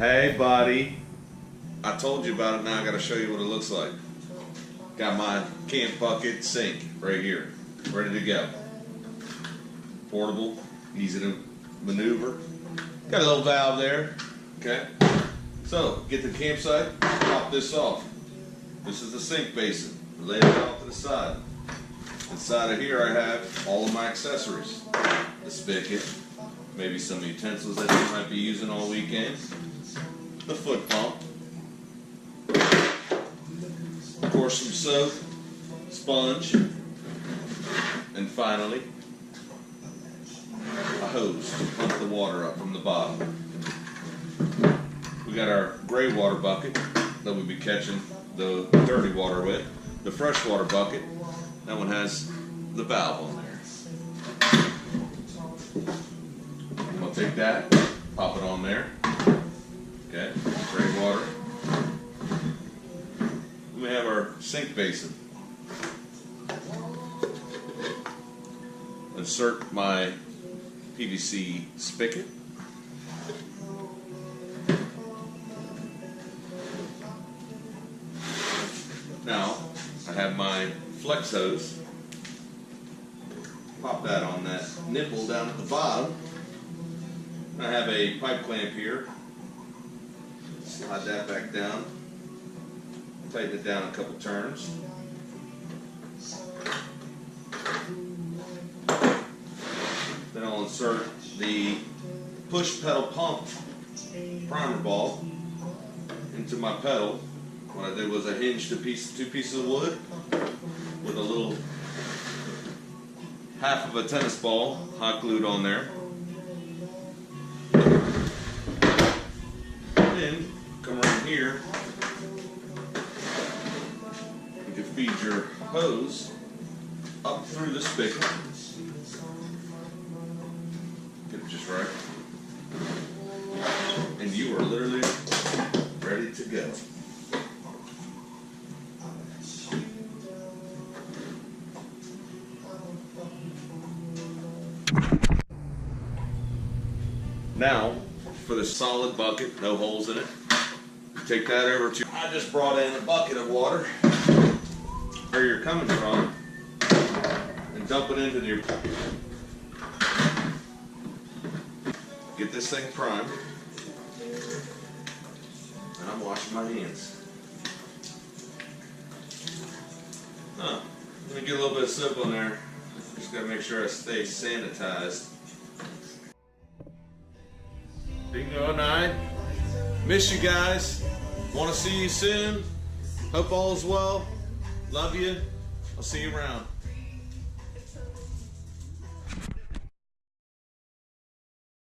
Hey, buddy. I told you about it, now I gotta show you what it looks like. Got my camp bucket sink right here, ready to go. Portable, easy to maneuver. Got a little valve there, okay? So, get to the campsite, pop this off. This is the sink basin. Lay it off to the side. Inside of here I have all of my accessories. The spigot, maybe some utensils that you might be using all weekend. The foot pump. Of course, some soap, sponge, and finally, a hose to pump the water up from the bottom. We got our gray water bucket that we'll be catching the dirty water with. The freshwater bucket, that one has the valve on there. I'm gonna take that, pop it on there. Okay, gray water. We have our sink basin. Insert my PVC spigot. Now, I have my flex hose. Pop that on that nipple down at the bottom. I have a pipe clamp here. Slide that back down. Tighten it down a couple turns. Then I'll insert the push pedal pump primer ball into my pedal. What I did was I hinged two pieces of wood with a little half of a tennis ball hot glued on there. Then come around here. You can feed your hose up through the spigot. Get it just right. And you are literally ready to go. Now, for the solid bucket, no holes in it, take that over to, I just brought in a bucket of water, where you're coming from, and dump it into your, get this thing primed, and I'm washing my hands. Let me get a little bit of soap on there, just gotta make sure I stay sanitized. Bingo and I miss you guys. Want to see you soon. Hope all is well. Love you. I'll see you around.